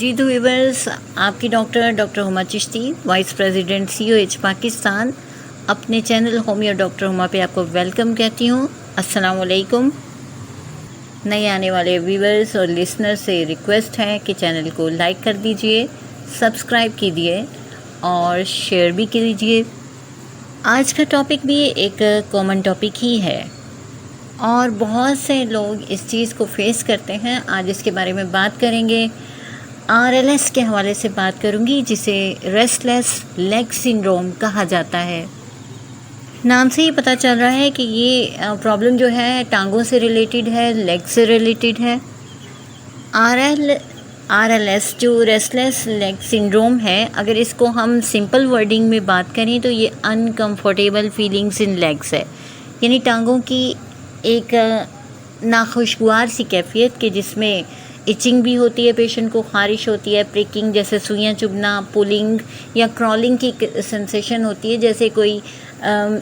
जी तो व्यूअर्स, आपकी doctor Huma Chishti, vice president COH Pakistan, अपने चैनल होमियो डॉक्टर हुमा पे आपको वेलकम कहती हूँ। अस्सलाम वालेकुम। नए आने वाले व्यूअर्स और लिसनर से रिक्वेस्ट है कि चैनल को लाइक कर दीजिए, सब्सक्राइब कीजिए और शेयर भी कीजिए। आज का टॉपिक भी एक कॉमन टॉपिक ही है और बहुत से लोग इस चीज़ को फेस करते हैं। आज इसके बारे में बात करेंगे। RLS के हवाले से बात करूंगी, जिसे रेस्टलेस लेग सिंड्रोम कहा जाता है। नाम से ही पता चल रहा है कि ये प्रॉब्लम जो है टांगों से रिलेटेड है, लेग से रिलेटेड है। RLS जो रेस्टलेस लेग सिंड्रोम है, अगर इसको हम सिंपल वर्डिंग में बात करें तो ये अनकंफर्टेबल फीलिंग्स इन लेग्स है, यानी टांगों की एक नाखुशगवार सी कैफियत के जिसमें इचिंग भी होती है, पेशेंट को खारिश होती है, प्रिकिंग जैसे सुइयां चुभना, पुलिंग या क्रॉलिंग की सेंसेशन होती है, जैसे कोई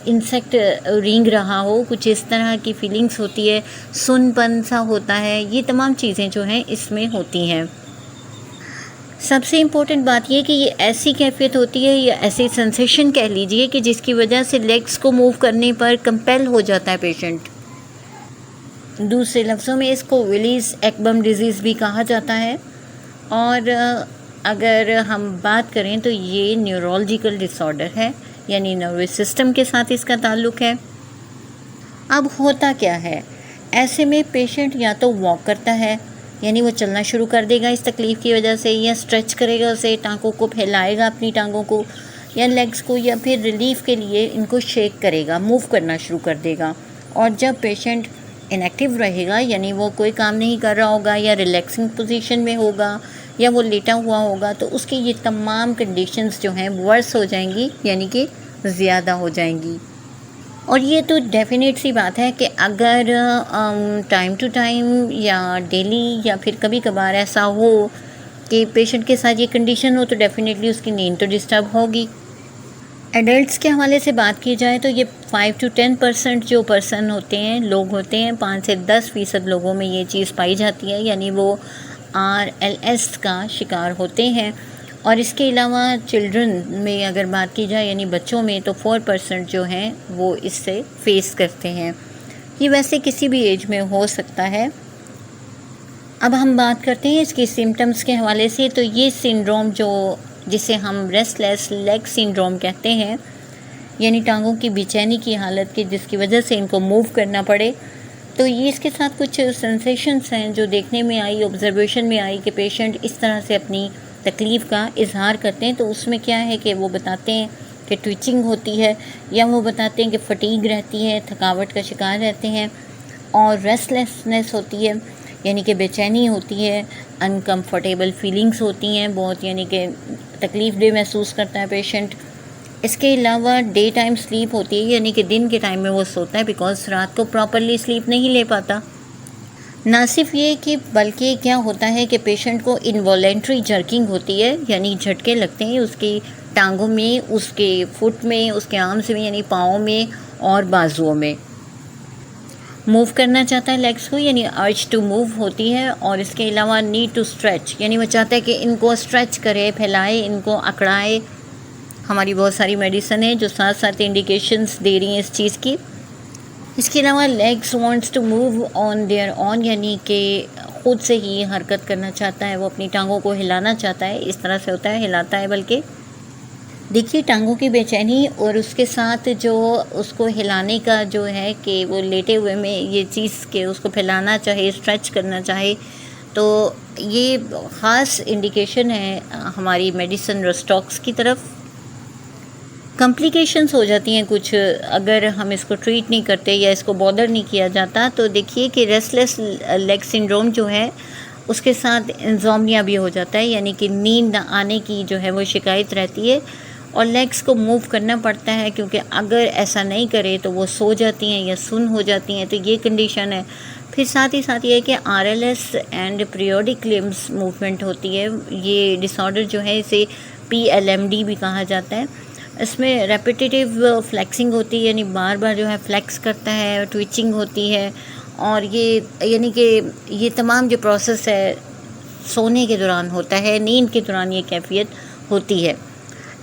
इंसेक्ट रेंग रहा हो, कुछ इस तरह की फीलिंग्स होती है, सुनपन सा होता है। ये तमाम चीज़ें जो हैं इसमें होती हैं। सबसे इम्पोर्टेंट बात यह कि ये ऐसी कैफियत होती है या ऐसी सेंसेशन कह लीजिए कि जिसकी वजह से लेग्स को मूव करने पर कंपेल हो जाता है पेशेंट। दूसरे लफ्ज़ों में इसको विलीज़ एक्बम डिजीज़ भी कहा जाता है। और अगर हम बात करें तो ये न्यूरोलॉजिकल डिसऑर्डर है, यानी नर्वस सिस्टम के साथ इसका ताल्लुक़ है। अब होता क्या है, ऐसे में पेशेंट या तो वॉक करता है, यानी वो चलना शुरू कर देगा इस तकलीफ़ की वजह से, या स्ट्रेच करेगा, उसे टांगों को फैलाएगा, अपनी टांगों को या लेग्स को, या फिर रिलीफ के लिए इनको शेक करेगा, मूव करना शुरू कर देगा। और जब पेशेंट इनएक्टिव रहेगा, यानी वो कोई काम नहीं कर रहा होगा या रिलैक्सिंग पोजीशन में होगा या वो लेटा हुआ होगा, तो उसकी ये तमाम कंडीशंस जो हैं वर्स हो जाएंगी, यानी कि ज़्यादा हो जाएंगी। और ये तो डेफिनेट सी बात है कि अगर टाइम टू टाइम या डेली या फिर कभी कभार ऐसा हो कि पेशेंट के साथ ये कंडीशन हो, तो डेफिनेटली उसकी नींद तो डिस्टर्ब होगी। एडल्ट्स के हवाले से बात की जाए तो ये 5 to 10% जो पर्सन होते हैं, लोग होते हैं, 5 से 10% लोगों में ये चीज़ पाई जाती है, यानी वो RLS का शिकार होते हैं। और इसके अलावा चिल्ड्रन में अगर बात की जाए, यानी बच्चों में, तो 4% जो हैं वो इससे फेस करते हैं। ये वैसे किसी भी एज में हो सकता है। अब हम बात करते हैं इसकी सिम्टम्स के हवाले से। तो ये सिंड्रोम जिसे हम रेस्टलेस लेग सिंड्रोम कहते हैं, यानी टांगों की बेचैनी की हालत की जिसकी वजह से इनको मूव करना पड़े, तो ये इसके साथ कुछ सेंसेशंस हैं जो देखने में आई, ऑब्जर्वेशन में आई कि पेशेंट इस तरह से अपनी तकलीफ़ का इजहार करते हैं। तो उसमें क्या है कि वो बताते हैं कि ट्विचिंग होती है, या वो बताते हैं कि फटीग रहती है, थकावट का शिकार रहते हैं, और रेस्टलेसनेस होती है, यानी कि बेचैनी होती है, अनकम्फर्टेबल फीलिंग्स होती हैं बहुत, यानी कि तकलीफ़ दे महसूस करता है पेशेंट। इसके अलावा डे टाइम स्लीप होती है, यानी कि दिन के टाइम में वो सोता है, बिकॉज रात को प्रॉपरली स्लीप नहीं ले पाता। ना सिर्फ ये कि बल्कि क्या होता है कि पेशेंट को इनवॉलेंट्री जर्किंग होती है, यानी झटके लगते हैं उसकी टांगों में, उसके फुट में, उसके आर्म्स में, यानी पाँव में और बाजुओं में। मूव करना चाहता है लेग्स को, यानी अर्ज टू मूव होती है। और इसके अलावा नीड टू स्ट्रेच, यानी वो चाहता है कि इनको स्ट्रेच करे, फैलाए, इनको अकड़ाए। हमारी बहुत सारी मेडिसिन है जो साथ साथ इंडिकेशंस दे रही हैं इस चीज़ की। इसके अलावा legs wants to move on there on, यानी कि ख़ुद से ही हरकत करना चाहता है, वो अपनी टांगों को हिलाना चाहता है। इस तरह से होता है, हिलाता है बल्कि। देखिए, टांगों की बेचैनी और उसके साथ जो उसको हिलाने का जो है कि वो लेटे हुए में ये चीज़ के उसको फैलाना चाहे, स्ट्रेच करना चाहे, तो ये ख़ास इंडिकेशन है हमारी मेडिसिन रेस्टॉक्स की तरफ। कॉम्प्लिकेशंस हो जाती हैं कुछ अगर हम इसको ट्रीट नहीं करते या इसको बॉदर नहीं किया जाता। तो देखिए कि रेस्टलेस लेग सिंड्रोम जो है उसके साथ इंसोम्निया भी हो जाता है, यानी कि नींद न आने की जो है वो शिकायत रहती है, और लेग्स को मूव करना पड़ता है, क्योंकि अगर ऐसा नहीं करे तो वो सो जाती हैं या सुन हो जाती हैं। तो ये कंडीशन है। फिर साथ ही साथ ये है कि RLS and periodic limbs movement होती है। ये डिसऑर्डर जो है इसे PLMD भी कहा जाता है। इसमें रेपिटेटिव फ्लेक्सिंग होती है, यानी बार बार जो है फ्लेक्स करता है, ट्विचिंग होती है, और ये यानी कि ये तमाम जो प्रोसेस है सोने के दौरान होता है, नींद के दौरान ये कैफियत होती है।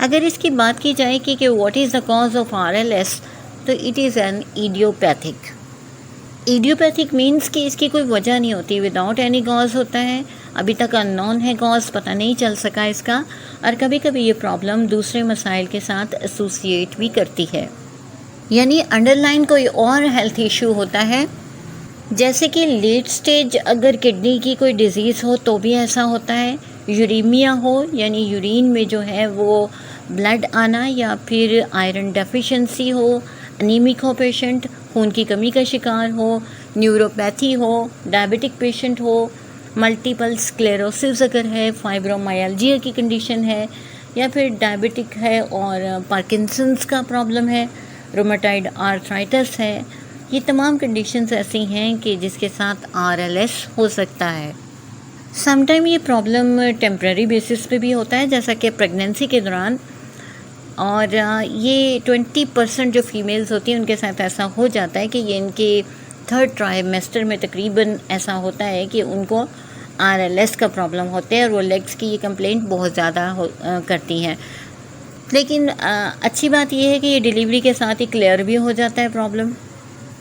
अगर इसकी बात की जाए कि what is the cause of RLS, तो it is an idiopathic. Idiopathic means कि इसकी कोई वजह नहीं होती, विदाउट एनी कॉज होता है, अभी तक अननोन है कॉज, पता नहीं चल सका इसका, और कभी कभी ये प्रॉब्लम दूसरे मसाइल के साथ एसोसिएट भी करती है, यानी अंडरलाइन कोई और हेल्थ इशू होता है। जैसे कि लेट स्टेज अगर किडनी की कोई डिज़ीज़ हो तो भी ऐसा होता है, यूरीमिया हो यानी यूरिन में जो है वो ब्लड आना, या फिर आयरन डेफिशिएंसी हो, अनीमिक हो पेशेंट, खून की कमी का शिकार हो, न्यूरोपैथी हो, डायबिटिक पेशेंट हो, मल्टीपल स्क्लेरोसिस अगर है, फाइब्रोमाइल्जिया की कंडीशन है, या फिर डायबिटिक है और पार्किंसंस का प्रॉब्लम है, रोमेटॉइड आर्थराइटिस है। ये तमाम कंडीशंस ऐसी हैं कि जिसके साथ RLS हो सकता है। समटाइम ये प्रॉब्लम टेम्परेरी बेसिस पे भी होता है, जैसा कि प्रेगनेंसी के दौरान, और ये 20% जो फीमेल्स होती हैं उनके साथ ऐसा हो जाता है कि ये इनके 3rd ट्राइमेस्टर में तकरीबन ऐसा होता है कि उनको RLS का प्रॉब्लम होता है, और वो लेग्स की ये कंप्लेंट बहुत ज़्यादा करती हैं। लेकिन अच्छी बात यह है कि ये डिलीवरी के साथ ही क्लियर भी हो जाता है प्रॉब्लम।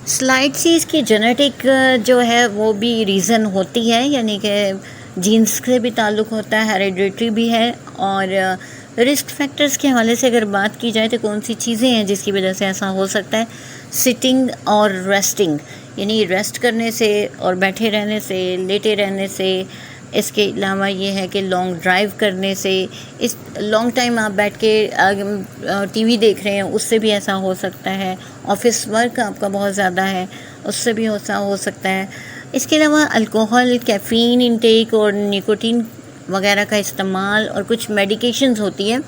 स्लाइड सी इसकी जेनेटिक जो है वो भी रीज़न होती है, यानी कि जीन्स से भी ताल्लुक़ होता है, हेरिडिटरी भी है। और रिस्क फैक्टर्स के हवाले से अगर बात की जाए तो कौन सी चीज़ें हैं जिसकी वजह से ऐसा हो सकता है? सिटिंग और रेस्टिंग, यानी रेस्ट करने से और बैठे रहने से, लेटे रहने से। इसके अलावा ये है कि लॉन्ग ड्राइव करने से, इस लॉन्ग टाइम आप बैठ के टीवी देख रहे हैं उससे भी ऐसा हो सकता है। ऑफिस वर्क आपका बहुत ज़्यादा है उससे भी ऐसा हो सकता है। इसके अलावा अल्कोहल, कैफ़ीन इंटेक और निकोटीन वगैरह का इस्तेमाल, और कुछ मेडिकेशंस होती है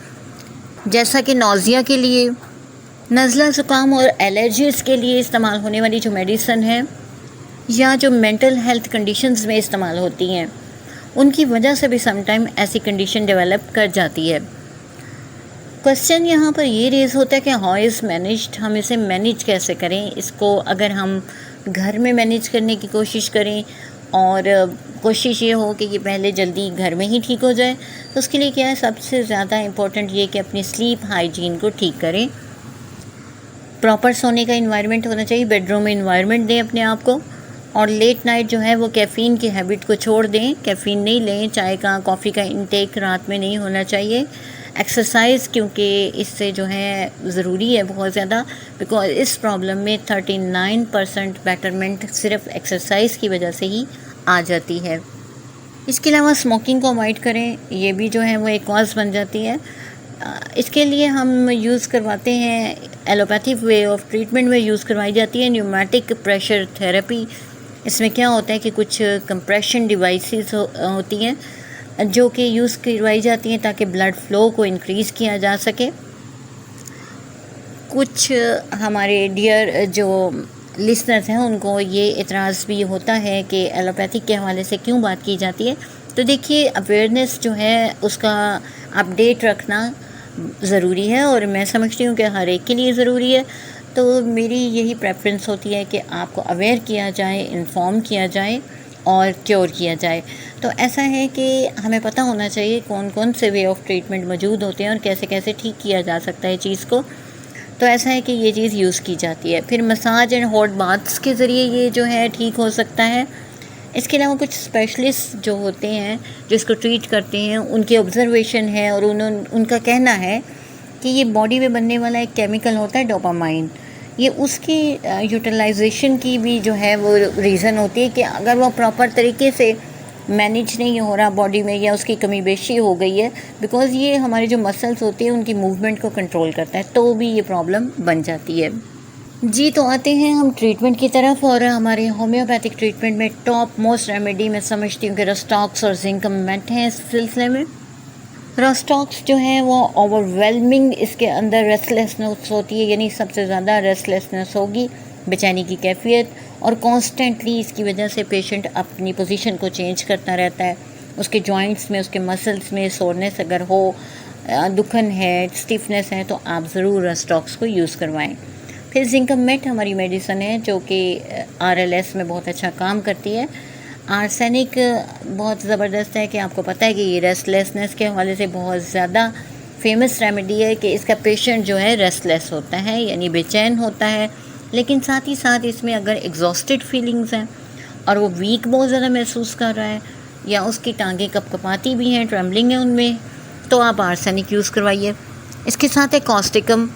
जैसा कि नौज़िया के लिए, नज़ला ज़ुकाम और एलर्जीज़ के लिए इस्तेमाल होने वाली जो मेडिसिन है, या जो मेंटल हेल्थ कंडीशंस में इस्तेमाल होती हैं, उनकी वजह से भी समटाइम ऐसी कंडीशन डेवलप कर जाती है। क्वेश्चन यहाँ पर ये रेज़ होता है कि हाउ इज़ मैनेज्ड, हम इसे मैनेज कैसे करें। इसको अगर हम घर में मैनेज करने की कोशिश करें और कोशिश ये हो कि ये पहले जल्दी घर में ही ठीक हो जाए, तो उसके लिए क्या है, सबसे ज़्यादा इम्पोर्टेंट ये कि अपनी स्लीप हाइजीन को ठीक करें। प्रॉपर सोने का इन्वायरमेंट होना चाहिए, बेडरूम में इन्वायरमेंट दें अपने आप को, और लेट नाइट जो है वो कैफ़ीन की हैबिट को छोड़ दें, कैफ़ीन नहीं लें, चाय का, कॉफ़ी का इंटेक रात में नहीं होना चाहिए। एक्सरसाइज क्योंकि इससे जो है ज़रूरी है बहुत ज़्यादा, बिकॉज इस प्रॉब्लम में 39% बेटरमेंट सिर्फ एक्सरसाइज की वजह से ही आ जाती है। इसके अलावा स्मोकिंग को अवॉइड करें, ये भी जो है वो एक कॉज बन जाती है। इसके लिए हम यूज़ करवाते हैं, एलोपैथिक वे ऑफ ट्रीटमेंट में यूज़ करवाई जाती है न्यूमेटिक प्रेशर थेरेपी। इसमें क्या होता है कि कुछ कंप्रेशन डिवाइसेस होती हैं जो कि यूज़ करवाई जाती हैं ताकि ब्लड फ्लो को इंक्रीज़ किया जा सके। कुछ हमारे डियर जो लिसनर्स हैं उनको ये इतराज़ भी होता है कि एलोपैथिक के हवाले से क्यों बात की जाती है। तो देखिए, अवेयरनेस जो है उसका अपडेट रखना ज़रूरी है, और मैं समझती हूँ कि हर एक के लिए ज़रूरी है। तो मेरी यही प्रेफरेंस होती है कि आपको अवेयर किया जाए, इन्फॉर्म किया जाए और क्योर किया जाए। तो ऐसा है कि हमें पता होना चाहिए कौन कौन से वे ऑफ ट्रीटमेंट मौजूद होते हैं और कैसे कैसे ठीक किया जा सकता है चीज़ को। तो ऐसा है कि ये चीज़ यूज़ की जाती है। फिर मसाज एंड हॉट बाथ्स के ज़रिए ये जो है ठीक हो सकता है। इसके अलावा कुछ स्पेशलिस्ट जो होते हैं जो इसको ट्रीट करते हैं, उनकी ऑब्जर्वेशन है और उनका कहना है कि ये बॉडी में बनने वाला एक केमिकल होता है डोपामाइन, ये उसकी यूटिलाइजेशन की भी जो है वो रीज़न होती है कि अगर वो प्रॉपर तरीके से मैनेज नहीं हो रहा बॉडी में, या उसकी कमी बेशी हो गई है, बिकॉज़ ये हमारे जो मसल्स होते हैं उनकी मूवमेंट को कंट्रोल करता है, तो भी ये प्रॉब्लम बन जाती है। जी, तो आते हैं हम ट्रीटमेंट की तरफ। और हमारे होम्योपैथिक ट्रीटमेंट में टॉप मोस्ट रेमेडी मैं समझती हूँ कि रस्टॉक्स और जिंक मेट हैं। इस सिलसिले में रस्टॉक्स जो है वो ओवरवेलमिंग, इसके अंदर रेस्टलेसनेस होती है, यानी सबसे ज़्यादा रेस्टलेसनेस होगी, बेचैनी की कैफियत, और कॉन्स्टेंटली इसकी वजह से पेशेंट अपनी पोजीशन को चेंज करता रहता है। उसके जॉइंट्स में, उसके मसल्स में सोरनेस अगर हो, दुखन है, स्टिफनेस है, तो आप ज़रूर रस्टॉक्स को यूज़ करवाएं। फिर जिंक मेट हमारी मेडिसिन है जो कि RLS में बहुत अच्छा काम करती है। आर्सेनिक बहुत ज़बरदस्त है कि आपको पता है कि ये रेस्टलेसनेस के हवाले से बहुत ज़्यादा फेमस रेमेडी है कि इसका पेशेंट जो है रेस्टलेस होता है, यानी बेचैन होता है, लेकिन साथ ही साथ इसमें अगर एग्जॉस्टेड फीलिंग्स हैं और वो वीक बहुत ज़्यादा महसूस कर रहा है या उसकी टांगें कपकपाती भी हैं, ट्रेम्बलिंग है उनमें, तो आप आर्सेनिक यूज़ करवाइए। इसके साथ है कॉस्टिकम।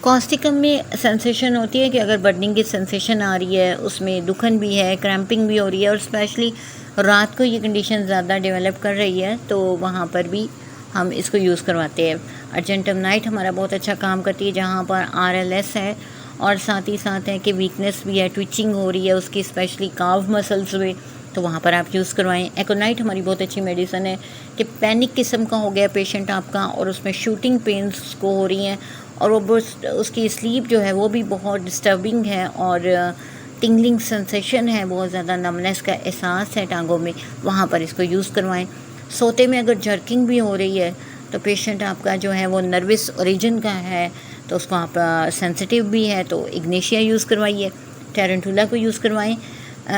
कॉस्टिकम में सेंसेशन होती है कि अगर बर्निंग की सेंसेशन आ रही है, उसमें दुखन भी है, क्रैम्पिंग भी हो रही है और स्पेशली रात को ये कंडीशन ज़्यादा डेवलप कर रही है, तो वहाँ पर भी हम इसको यूज़ करवाते हैं। अर्जेंटम नाइट हमारा बहुत अच्छा काम करती है जहाँ पर RLS है और साथ ही साथ है कि वीकनेस भी है, ट्विचिंग हो रही है उसकी, स्पेशली काव मसल्स में, तो वहाँ पर आप यूज़ करवाएं। एकोनाइट हमारी बहुत अच्छी मेडिसिन है कि पैनिक किस्म का हो गया पेशेंट आपका और उसमें शूटिंग पेन्स को हो रही हैं और वो उसकी स्लीप जो है वो भी बहुत डिस्टर्बिंग है और टिंगलिंग सेंसेशन है, बहुत ज़्यादा नमनेस का एहसास है टांगों में, वहाँ पर इसको यूज़ करवाएं। सोते में अगर जर्किंग भी हो रही है तो पेशेंट आपका जो है वो नर्वस ओरिजिन का है, तो उसको आप सेंसिटिव भी है तो इग्नेशिया यूज़ करवाइए। टेरेंटुला को यूज़ करवाएं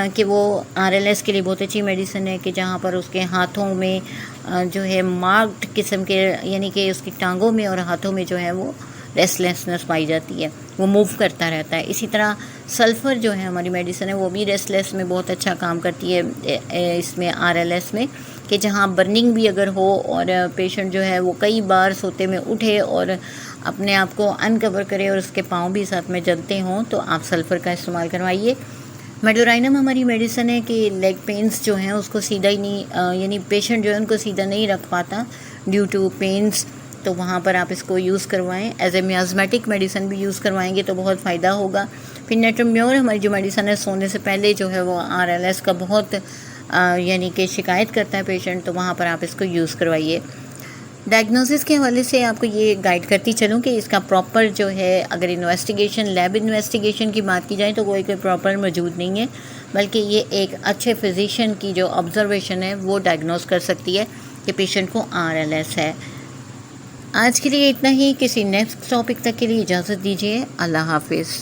कि वो RLS के लिए बहुत अच्छी मेडिसिन है कि जहाँ पर उसके हाथों में जो है मार्क्ड किस्म के, यानी कि उसकी टांगों में और हाथों में जो है वो रेस्टलेसनेस पाई जाती है, वो मूव करता रहता है। इसी तरह सल्फ़र जो है हमारी मेडिसिन है वो भी रेस्टलेस में बहुत अच्छा काम करती है इसमें RLS में, कि जहाँ बर्निंग भी अगर हो और पेशेंट जो है वो कई बार सोते में उठे और अपने आप को अनकवर करे और उसके पाँव भी साथ में जलते हों, तो आप सल्फ़र का इस्तेमाल करवाइए। मेडोराइनम हमारी मेडिसिन है कि लेग पेन्स जो हैं उसको सीधा ही नहीं, यानी पेशेंट जो है उनको सीधा नहीं रख पाता ड्यू टू पेन्स, तो वहाँ पर आप इसको यूज़ करवाएं। एज ए मियाज़मेटिक मेडिसिन भी यूज़ करवाएंगे तो बहुत फ़ायदा होगा। फिर नेट्रोम्योर हमारी जो मेडिसिन है सोने से पहले जो है वो RLS का बहुत यानी कि शिकायत करता है पेशेंट, तो वहाँ पर आप इसको यूज़ करवाइए। डायग्नोसिस के हवाले से आपको ये गाइड करती चलूँ कि इसका प्रॉपर जो है, अगर इन्वेस्टिगेशन, लैब इन्वेस्टिगेशन की बात की जाए तो कोई प्रॉपर मौजूद नहीं है, बल्कि ये एक अच्छे फिजिशियन की जो ऑब्जर्वेशन है वो डायग्नोस कर सकती है कि पेशेंट को RLS है। आज के लिए इतना ही। किसी नेक्स्ट टॉपिक तक के लिए इजाज़त दीजिए। अल्लाह हाफिज़।